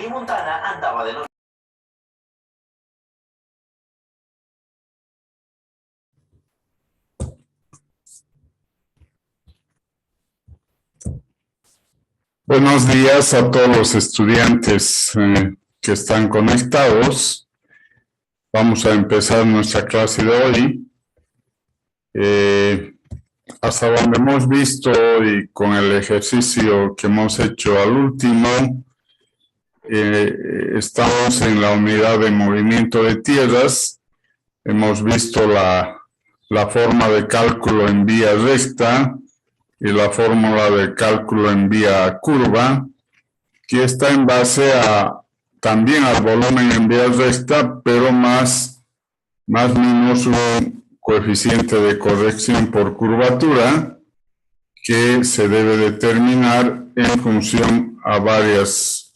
Montana andava de noche. Buenos días a todos los estudiantes que están conectados. Vamos a empezar nuestra clase de hoy. Hasta donde hemos visto y con el ejercicio que hemos hecho al último, estamos en la unidad de movimiento de tierras. Hemos visto la forma de cálculo en vía recta y la fórmula de cálculo en vía curva, que está en base también al volumen en vía recta, pero más menos un coeficiente de corrección por curvatura que se debe determinar en función a varios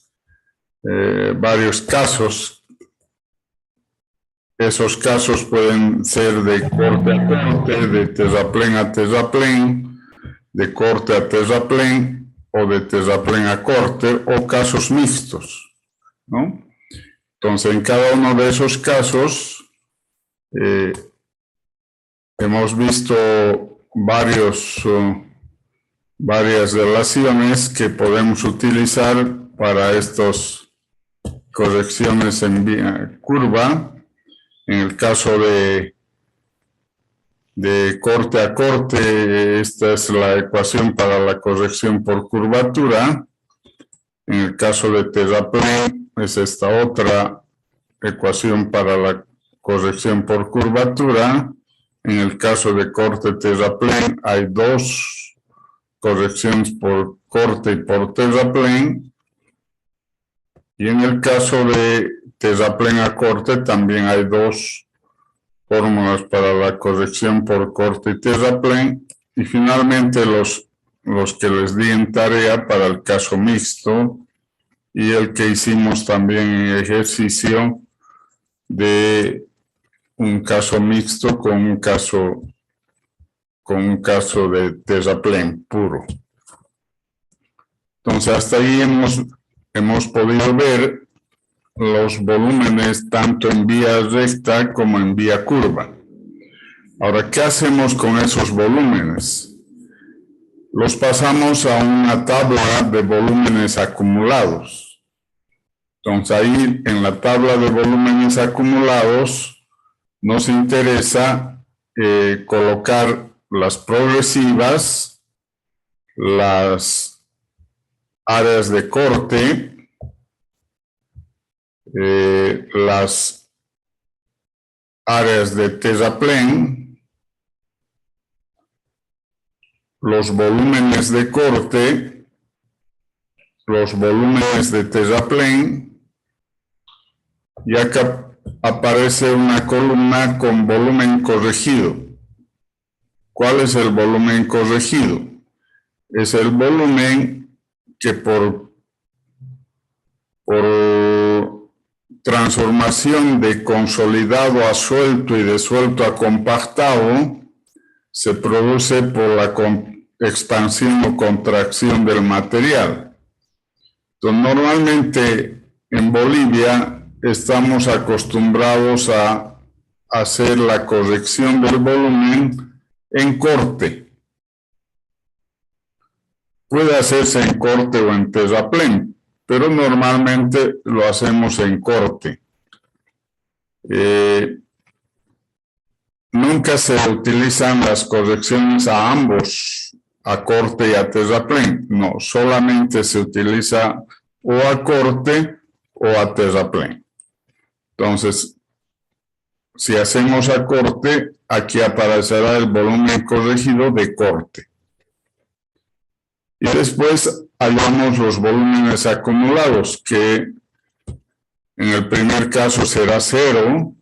casos. Esos casos pueden ser de corte a corte, de terraplén a terraplén, de corte a terraplén o de terraplén a corte, o casos mixtos, ¿no? Entonces, en cada uno de esos casos hemos visto varias relaciones que podemos utilizar para estas correcciones en vía curva. En el caso de corte a corte, esta es la ecuación para la corrección por curvatura. En el caso de terraplén, es esta otra ecuación para la corrección por curvatura. En el caso de corte terraplén, hay dos correcciones por corte y por terraplén. Y en el caso de terraplén a corte, también hay dos fórmulas para la corrección por corte y terraplén. Y finalmente los que les di en tarea para el caso mixto y el que hicimos también en ejercicio de un caso mixto con un caso de terraplén puro. Entonces hasta ahí hemos podido ver los volúmenes tanto en vía recta como en vía curva. Ahora, ¿qué hacemos con esos volúmenes? Los pasamos a una tabla de volúmenes acumulados. Entonces ahí en la tabla de volúmenes acumulados nos interesa colocar las progresivas, las áreas de corte, las áreas de terraplén, los volúmenes de corte, los volúmenes de terraplén, y acá aparece una columna con volumen corregido. ¿Cuál es el volumen corregido? Es el volumen que por transformación de consolidado a suelto y de suelto a compactado se produce por la expansión o contracción del material. Entonces, normalmente en Bolivia estamos acostumbrados a hacer la corrección del volumen en corte. Puede hacerse en corte o en terraplén, pero normalmente lo hacemos en corte. Nunca se utilizan las correcciones a ambos, a corte y a terraplén. No, solamente se utiliza o a corte o a terraplén. Entonces, si hacemos a corte, aquí aparecerá el volumen corregido de corte. Y después hallamos los volúmenes acumulados, que en el primer caso será 0,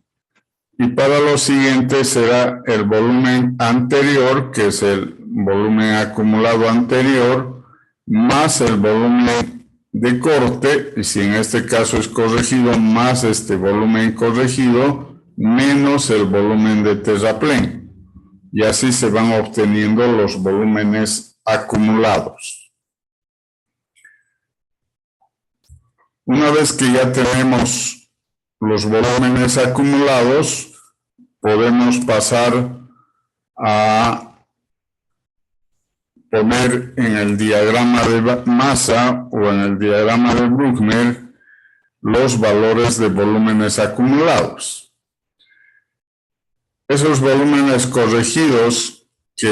y para los siguientes será el volumen anterior, que es el volumen acumulado anterior, más el volumen de corte, y si en este caso es corregido, más este volumen corregido, menos el volumen de terraplén. Y así se van obteniendo los volúmenes acumulados. Una vez que ya tenemos los volúmenes acumulados, podemos pasar a poner en el diagrama de masa o en el diagrama de Bruckner los valores de volúmenes acumulados. Esos volúmenes corregidos que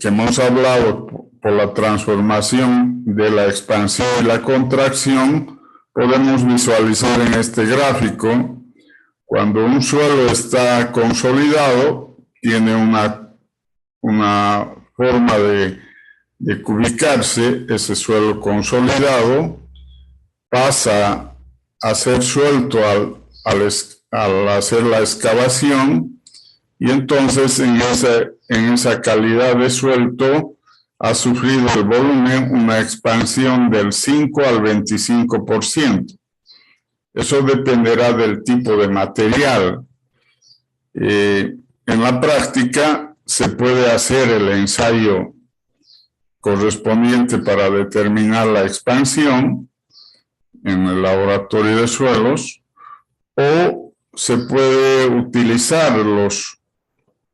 hemos hablado por la transformación de la expansión y la contracción, podemos visualizar en este gráfico. Cuando un suelo está consolidado, tiene una forma de cubicarse. Ese suelo consolidado pasa a ser suelto al hacer la excavación, y entonces en esa calidad de suelto ha sufrido el volumen una expansión del 5 al 25%. Eso dependerá del tipo de material. En la práctica se puede hacer el ensayo correspondiente para determinar la expansión en el laboratorio de suelos, o se puede utilizar los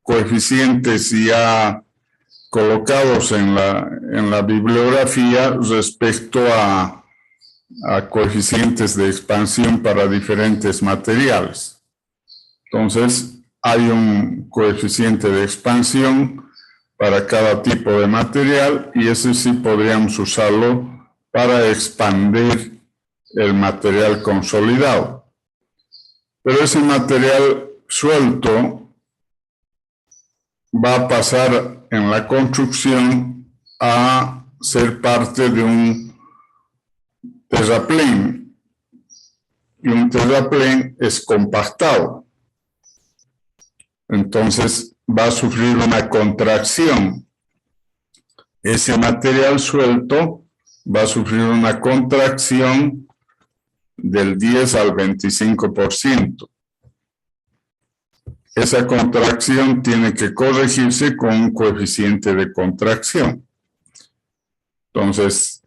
coeficientes ya colocados en la bibliografía respecto a coeficientes de expansión para diferentes materiales. Entonces, hay un coeficiente de expansión para cada tipo de material, y ese sí podríamos usarlo para expandir el material consolidado. Pero ese material suelto va a pasar en la construcción a ser parte de un terraplén, y un terraplén es compactado. Entonces va a sufrir una contracción. Ese material suelto va a sufrir una contracción del 10 al 25%. Esa contracción tiene que corregirse con un coeficiente de contracción. Entonces,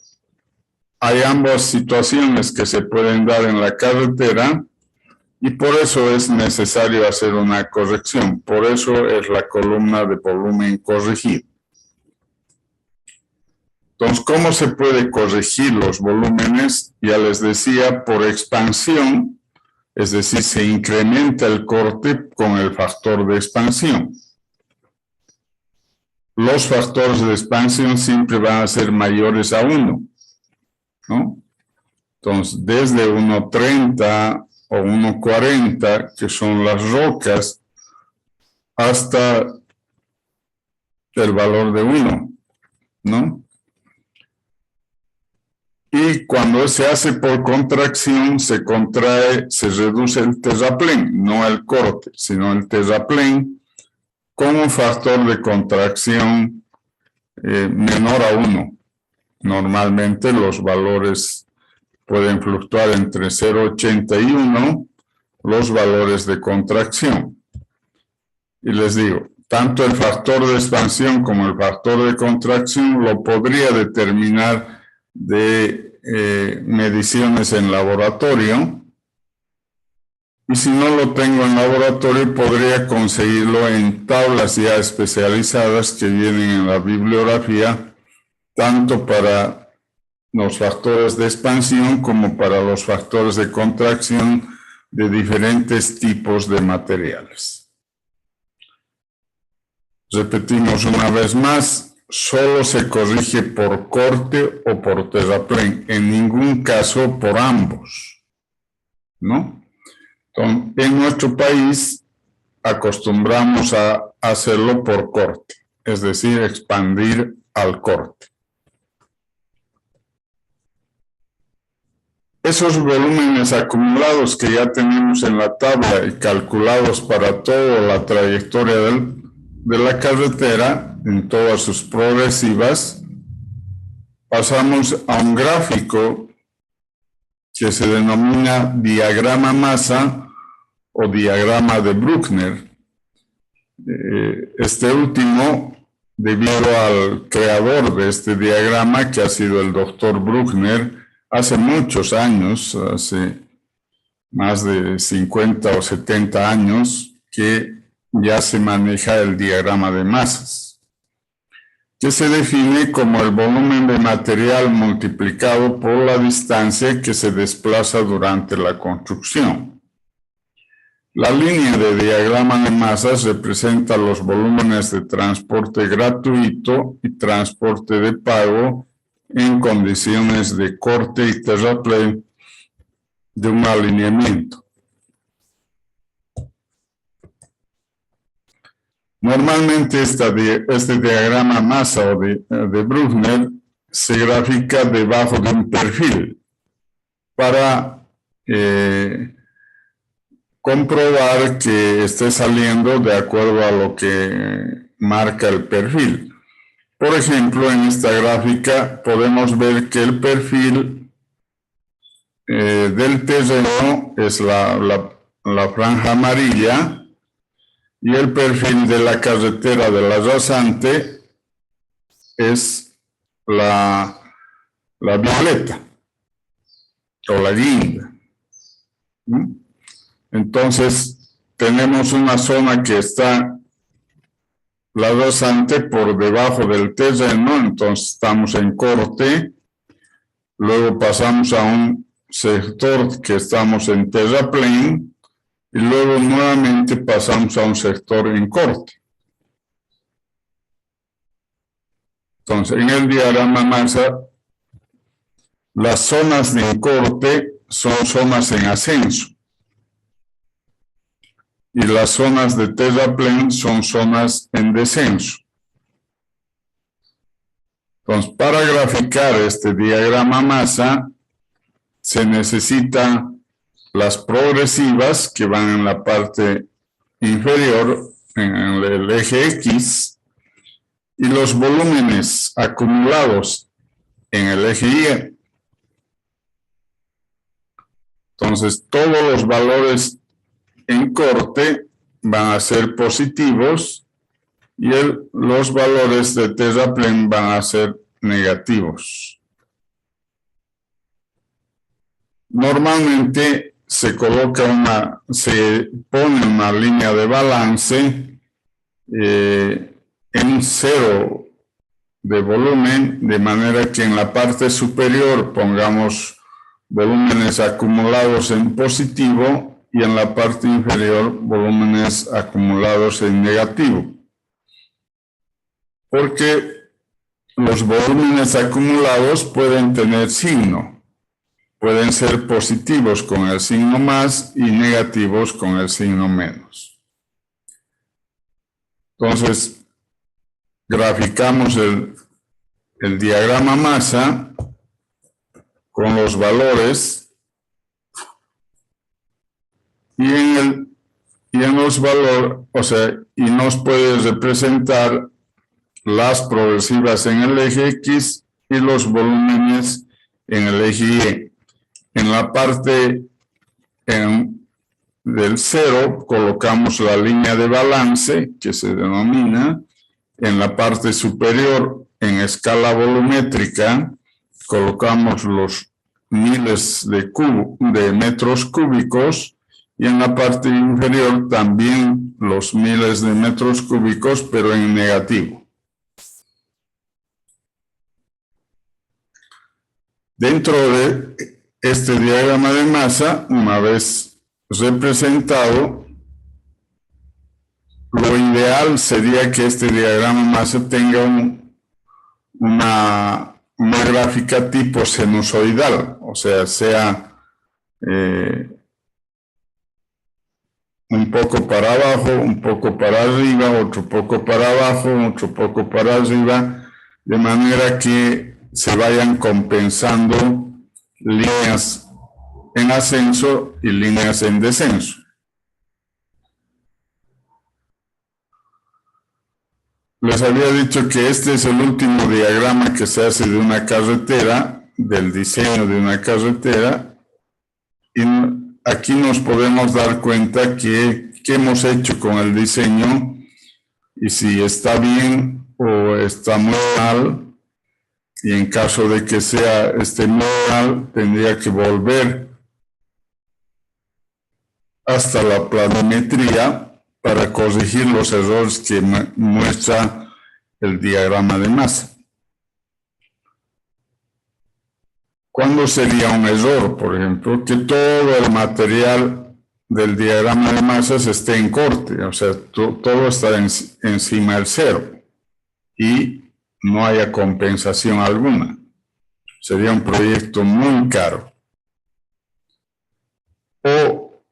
hay ambas situaciones que se pueden dar en la carretera, y por eso es necesario hacer una corrección. Por eso es la columna de volumen corregido. Entonces, ¿cómo se puede corregir los volúmenes? Ya les decía, por expansión, es decir, se incrementa el corte con el factor de expansión. Los factores de expansión siempre van a ser mayores a 1, ¿no? Entonces, desde 1.30 o 1.40, que son las rocas, hasta el valor de 1, ¿no? Y cuando se hace por contracción, se reduce el terraplén, no el corte, sino el terraplén, con un factor de contracción menor a 1. Normalmente los valores pueden fluctuar entre 0.80 y 1, los valores de contracción. Y les digo, tanto el factor de expansión como el factor de contracción lo podría determinar de mediciones en laboratorio, y si no lo tengo en laboratorio podría conseguirlo en tablas ya especializadas que vienen en la bibliografía, tanto para los factores de expansión como para los factores de contracción de diferentes tipos de materiales. Repetimos una vez más, solo se corrige por corte o por terraplén, en ningún caso por ambos, ¿no? Entonces, en nuestro país acostumbramos a hacerlo por corte, es decir, expandir al corte. Esos volúmenes acumulados que ya tenemos en la tabla y calculados para toda la trayectoria de la carretera, en todas sus progresivas, pasamos a un gráfico que se denomina diagrama masa o diagrama de Bruckner. Este último, debido al creador de este diagrama, que ha sido el doctor Bruckner, hace muchos años, hace más de 50 o 70 años, que ya se maneja el diagrama de masas, que se define como el volumen de material multiplicado por la distancia que se desplaza durante la construcción. La línea de diagrama de masas representa los volúmenes de transporte gratuito y transporte de pago en condiciones de corte y terraplén de un alineamiento. Normalmente este diagrama masa o de Bruchner se grafica debajo de un perfil para comprobar que esté saliendo de acuerdo a lo que marca el perfil. Por ejemplo, en esta gráfica podemos ver que el perfil del terreno es la franja amarilla y el perfil de la carretera de la rasante es la violeta o la guinda. Entonces, tenemos una zona que está la rasante por debajo del terreno, entonces estamos en corte, luego pasamos a un sector que estamos en terraplén, y luego nuevamente pasamos a un sector en corte. Entonces, en el diagrama masa, las zonas de corte son zonas en ascenso. Y las zonas de terraplén son zonas en descenso. Entonces, para graficar este diagrama masa, se necesitan las progresivas que van en la parte inferior, en el eje X, y los volúmenes acumulados en el eje Y. Entonces, todos los valores en corte van a ser positivos y los valores de terraplén van a ser negativos. Normalmente se pone una línea de balance en cero de volumen, de manera que en la parte superior pongamos volúmenes acumulados en positivo y en la parte inferior volúmenes acumulados en negativo. Porque los volúmenes acumulados pueden tener signo. Pueden ser positivos con el signo más y negativos con el signo menos. Entonces, graficamos el diagrama masa con los valores y en los valores, y nos puede representar las progresivas en el eje X y los volúmenes en el eje Y. En la parte del cero colocamos la línea de balance, que se denomina. En la parte superior, en escala volumétrica, colocamos los miles de metros cúbicos, y en la parte inferior también los miles de metros cúbicos, pero en negativo. Dentro de este diagrama de masa, una vez representado, lo ideal sería que este diagrama de masa tenga una gráfica tipo sinusoidal, o sea un poco para abajo, un poco para arriba, otro poco para abajo, otro poco para arriba, de manera que se vayan compensando líneas en ascenso y líneas en descenso. Les había dicho que este es el último diagrama que se hace de una carretera, del diseño de una carretera, y aquí nos podemos dar cuenta que qué hemos hecho con el diseño y si está bien o está muy mal, y en caso de que sea mal, tendría que volver hasta la planimetría para corregir los errores que muestra el diagrama de masa. ¿Cuándo sería un error? Por ejemplo, que todo el material del diagrama de masas esté en corte, o sea, todo está encima del cero y no haya compensación alguna. Sería un proyecto muy caro. O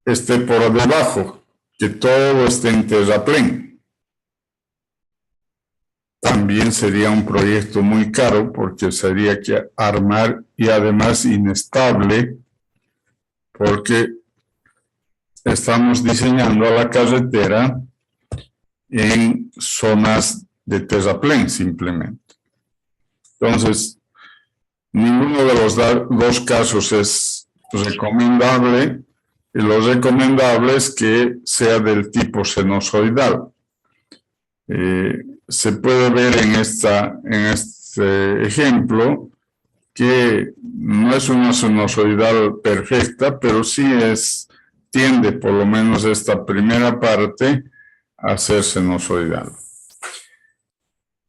esté por debajo, que todo esté en terraplén. También sería un proyecto muy caro porque sería que armar y además inestable porque estamos diseñando a la carretera en zonas de terraplén simplemente. Entonces, ninguno de los dos casos es recomendable y lo recomendable es que sea del tipo sinusoidal. Se puede ver en este ejemplo que no es una sinusoidal perfecta, pero sí tiende por lo menos esta primera parte a ser sinusoidal.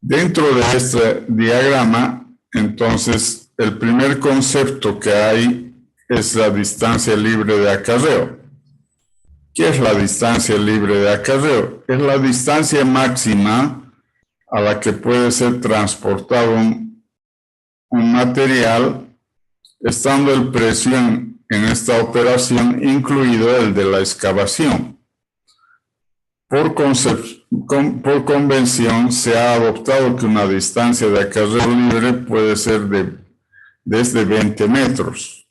Dentro de este diagrama, entonces, el primer concepto que hay es la distancia libre de acarreo. ¿Qué es la distancia libre de acarreo? Es la distancia máxima a la que puede ser transportado un material, estando el precio en esta operación incluido el de la excavación. Por convención se ha adoptado que una distancia de acarreo libre puede ser desde 20 metros.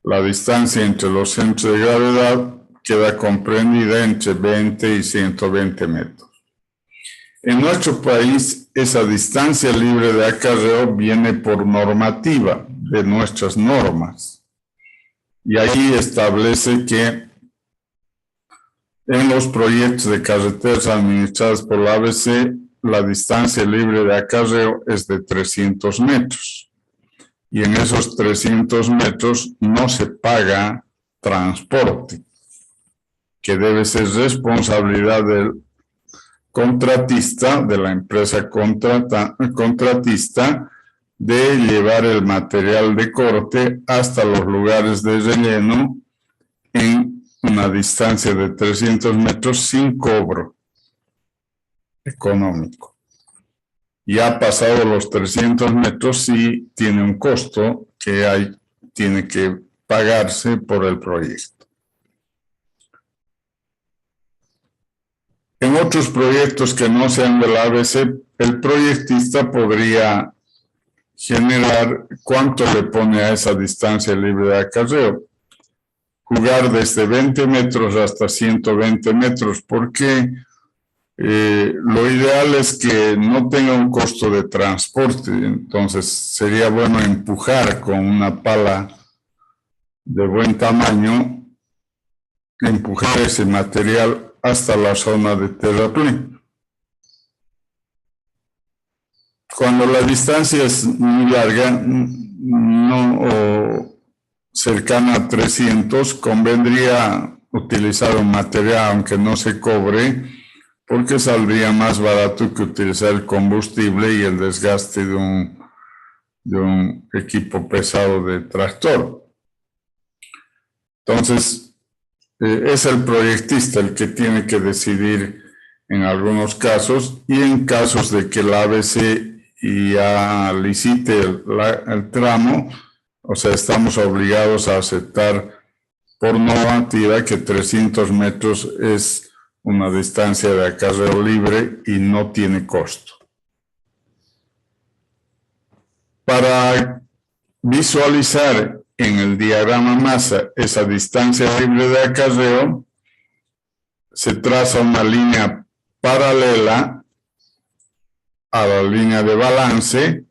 La distancia entre los centros de gravedad queda comprendida entre 20 y 120 metros. En nuestro país, esa distancia libre de acarreo viene por normativa de nuestras normas. Y ahí establece que en los proyectos de carreteras administradas por la ABC, la distancia libre de acarreo es de 300 metros. Y en esos 300 metros no se paga transporte, que debe ser responsabilidad del contratista, de la empresa contratista, de llevar el material de corte hasta los lugares de relleno en una distancia de 300 metros sin cobro económico. Ya pasado los 300 metros sí tiene un costo que tiene que pagarse por el proyecto. En otros proyectos que no sean del ABC, el proyectista podría generar cuánto le pone a esa distancia libre de acarreo. Jugar desde 20 metros hasta 120 metros, porque lo ideal es que no tenga un costo de transporte. Entonces sería bueno empujar con una pala de buen tamaño, empujar ese material hasta la zona de terraplén. Cuando la distancia es muy larga, o cercana a 300, convendría utilizar un material aunque no se cobre, porque saldría más barato que utilizar el combustible y el desgaste de un equipo pesado de tractor. Entonces, es el proyectista el que tiene que decidir en algunos casos, y en casos de que la ABC ya licite el tramo, o sea, estamos obligados a aceptar por normativa que 300 metros es una distancia de acarreo libre y no tiene costo. Para visualizar en el diagrama masa esa distancia libre de acarreo, se traza una línea paralela a la línea de balance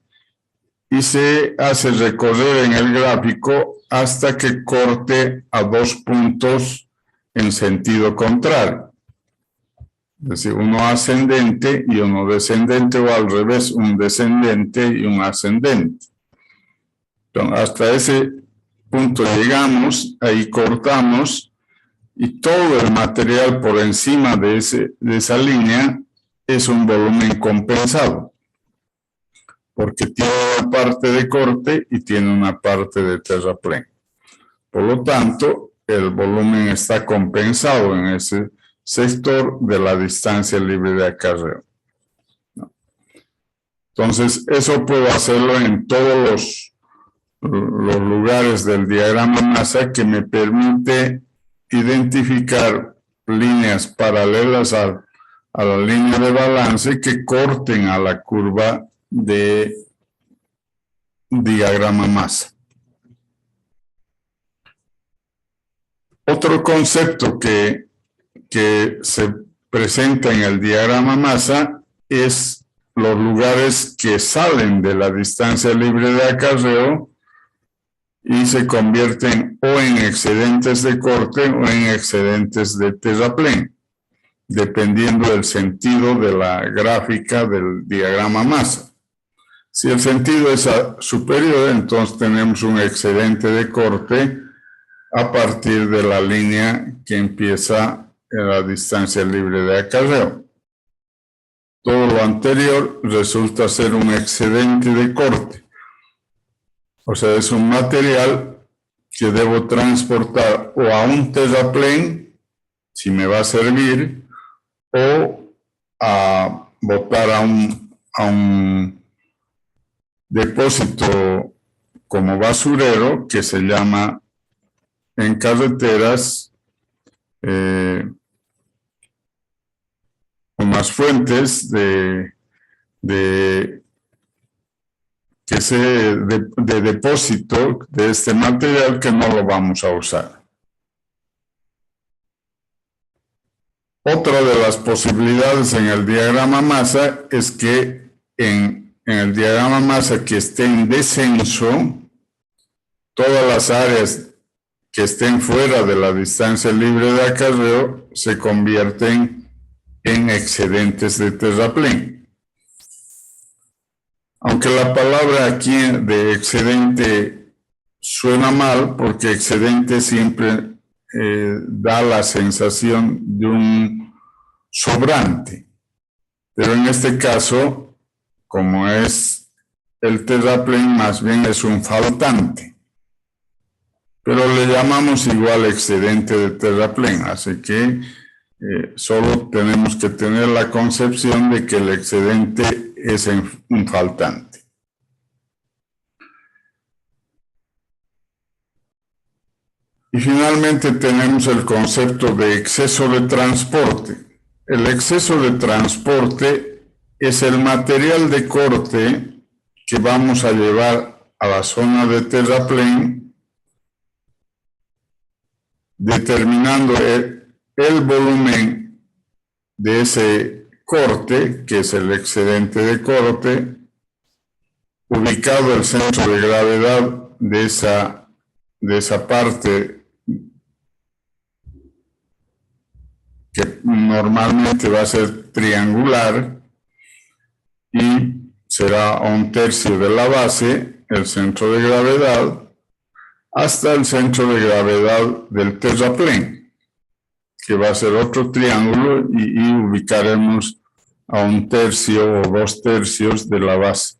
y se hace recorrer en el gráfico hasta que corte a 2 puntos en sentido contrario. Es decir, uno ascendente y uno descendente, o al revés, un descendente y un ascendente. Entonces, hasta ese punto llegamos, ahí cortamos, y todo el material por encima de esa línea es un volumen compensado, porque tiene una parte de corte y tiene una parte de terraplén. Por lo tanto, el volumen está compensado en ese sector de la distancia libre de acarreo. Entonces, eso puedo hacerlo en todos los lugares del diagrama masa, que me permite identificar líneas paralelas a la línea de balance que corten a la curva de diagrama masa. Otro concepto que se presenta en el diagrama masa es los lugares que salen de la distancia libre de acarreo y se convierten o en excedentes de corte o en excedentes de terraplén, dependiendo del sentido de la gráfica del diagrama masa. Si el sentido es superior, entonces tenemos un excedente de corte a partir de la línea que empieza en la distancia libre de acarreo. Todo lo anterior resulta ser un excedente de corte. O sea, es un material que debo transportar o a un terraplén, si me va a servir, o a botar a un depósito como basurero, que se llama en carreteras unas fuentes de depósito de este material que no lo vamos a usar. Otra de las posibilidades en el diagrama masa es que en el diagrama masa que esté en descenso, todas las áreas que estén fuera de la distancia libre de acarreo se convierten en excedentes de terraplén. Aunque la palabra aquí de excedente suena mal, porque excedente siempre da la sensación de un sobrante. Pero en este caso, como es el terraplén, más bien es un faltante. Pero le llamamos igual excedente de terraplén, así que solo tenemos que tener la concepción de que el excedente es un faltante. Y finalmente tenemos el concepto de exceso de transporte. El exceso de transporte es el material de corte que vamos a llevar a la zona de terraplén, determinando el volumen de ese corte, que es el excedente de corte, ubicado el centro de gravedad de esa parte que normalmente va a ser triangular y será a 1/3 de la base, el centro de gravedad, hasta el centro de gravedad del terraplén, que va a ser otro triángulo y ubicaremos a 1/3 o 2/3 de la base.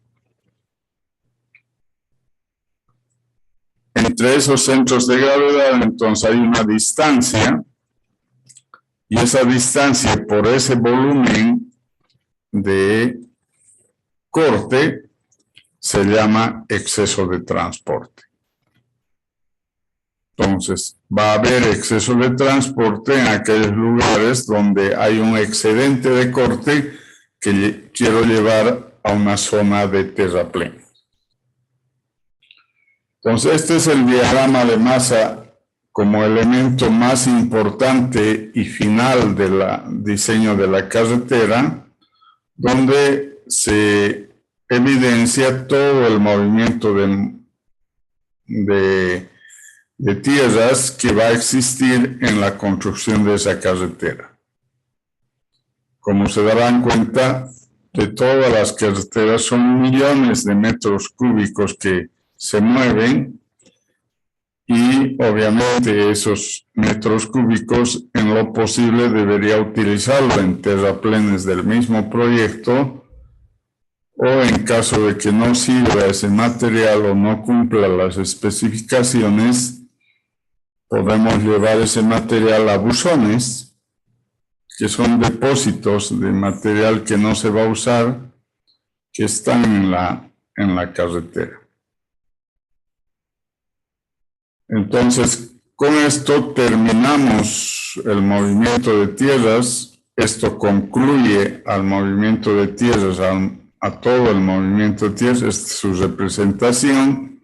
Entre esos centros de gravedad, entonces, hay una distancia, y esa distancia por ese volumen de corte se llama exceso de transporte. Entonces, va a haber exceso de transporte en aquellos lugares donde hay un excedente de corte que quiero llevar a una zona de terraplén. Entonces, este es el diagrama de masa como elemento más importante y final del diseño de la carretera, donde se evidencia todo el movimiento de tierras que va a existir en la construcción de esa carretera. como se darán cuenta, de todas las carreteras son millones de metros cúbicos que se mueven y obviamente esos metros cúbicos en lo posible debería utilizarlo en terraplenes del mismo proyecto, o en caso de que no sirva ese material o no cumpla las especificaciones, podemos llevar ese material a buzones, que son depósitos de material que no se va a usar, que están en la carretera. Entonces, con esto terminamos el movimiento de tierras. Esto concluye al movimiento de tierras, a todo el movimiento de tierras, esta es su representación,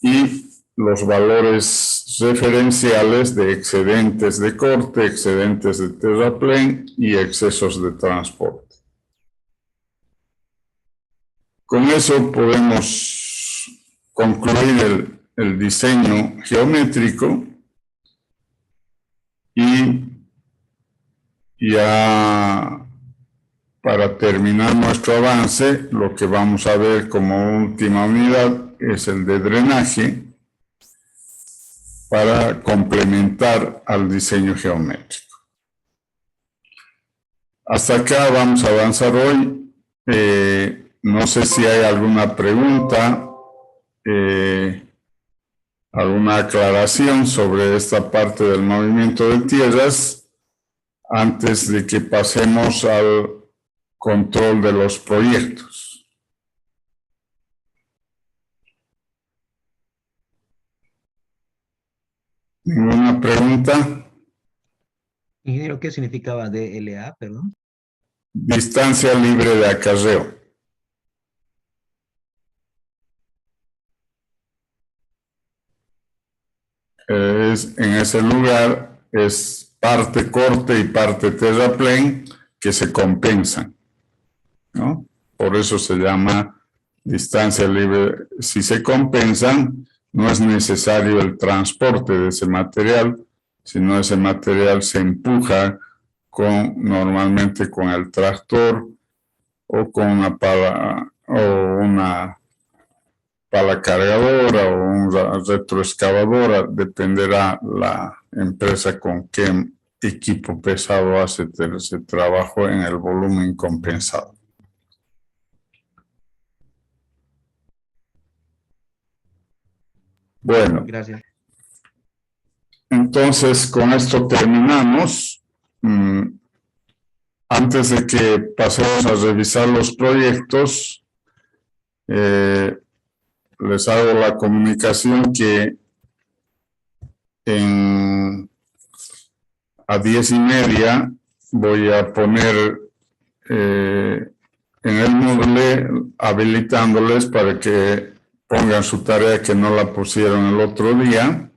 y los valores referenciales de excedentes de corte, excedentes de terraplén y excesos de transporte. Con eso podemos concluir el diseño geométrico y ya para terminar nuestro avance, lo que vamos a ver como última unidad es el de drenaje para complementar al diseño geométrico. Hasta acá vamos a avanzar hoy. No sé si hay alguna pregunta, alguna aclaración sobre esta parte del movimiento de tierras antes de que pasemos al control de los proyectos. ¿Ninguna pregunta? Ingeniero, ¿qué significaba DLA, perdón? Distancia libre de acarreo. En ese lugar es parte corte y parte terraplén que se compensan, ¿no? Por eso se llama distancia libre. Si se compensan, no es necesario el transporte de ese material, sino ese material se empuja normalmente con el tractor o con una pala cargadora o una retroexcavadora, dependerá la empresa con qué equipo pesado hace ese trabajo en el volumen compensado. Bueno, gracias. Entonces con esto terminamos. Antes de que pasemos a revisar los proyectos, les hago la comunicación que a 10:30 voy a poner en el Moodle habilitándoles para que pongan su tarea que no la pusieron el otro día,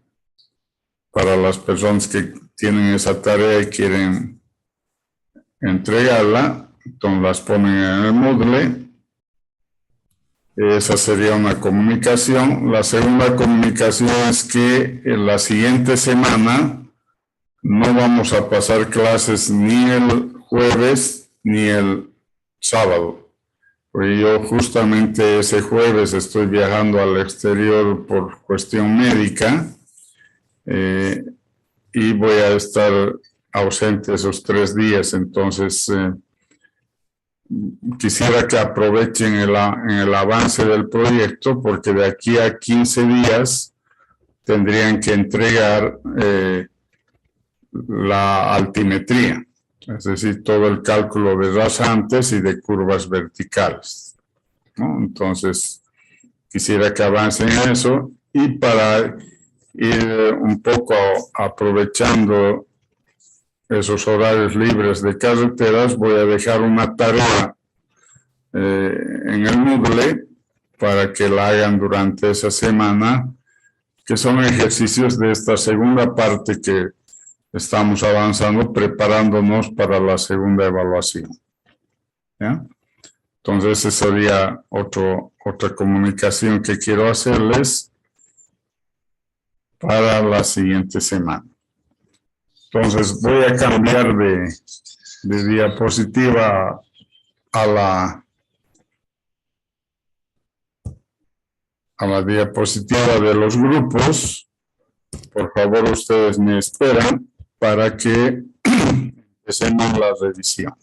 para las personas que tienen esa tarea y quieren entregarla, entonces las ponen en el Moodle. Esa sería una comunicación. La segunda comunicación es que en la siguiente semana no vamos a pasar clases ni el jueves ni el sábado. Porque yo justamente ese jueves estoy viajando al exterior por cuestión médica y voy a estar ausente esos 3 días. Entonces, quisiera que aprovechen en el avance del proyecto, porque de aquí a 15 días tendrían que entregar la altimetría, es decir, todo el cálculo de rasantes y de curvas verticales, ¿no? Entonces, quisiera que avancen en eso, y para ir un poco aprovechando esos horarios libres de carreteras, voy a dejar una tarea en el Moodle para que la hagan durante esa semana, que son ejercicios de esta segunda parte que estamos avanzando, preparándonos para la segunda evaluación. ¿Ya? Entonces, esa sería otra comunicación que quiero hacerles para la siguiente semana. Entonces, voy a cambiar de diapositiva a la diapositiva de los grupos. Por favor, ustedes me esperan para que empecemos la revisión.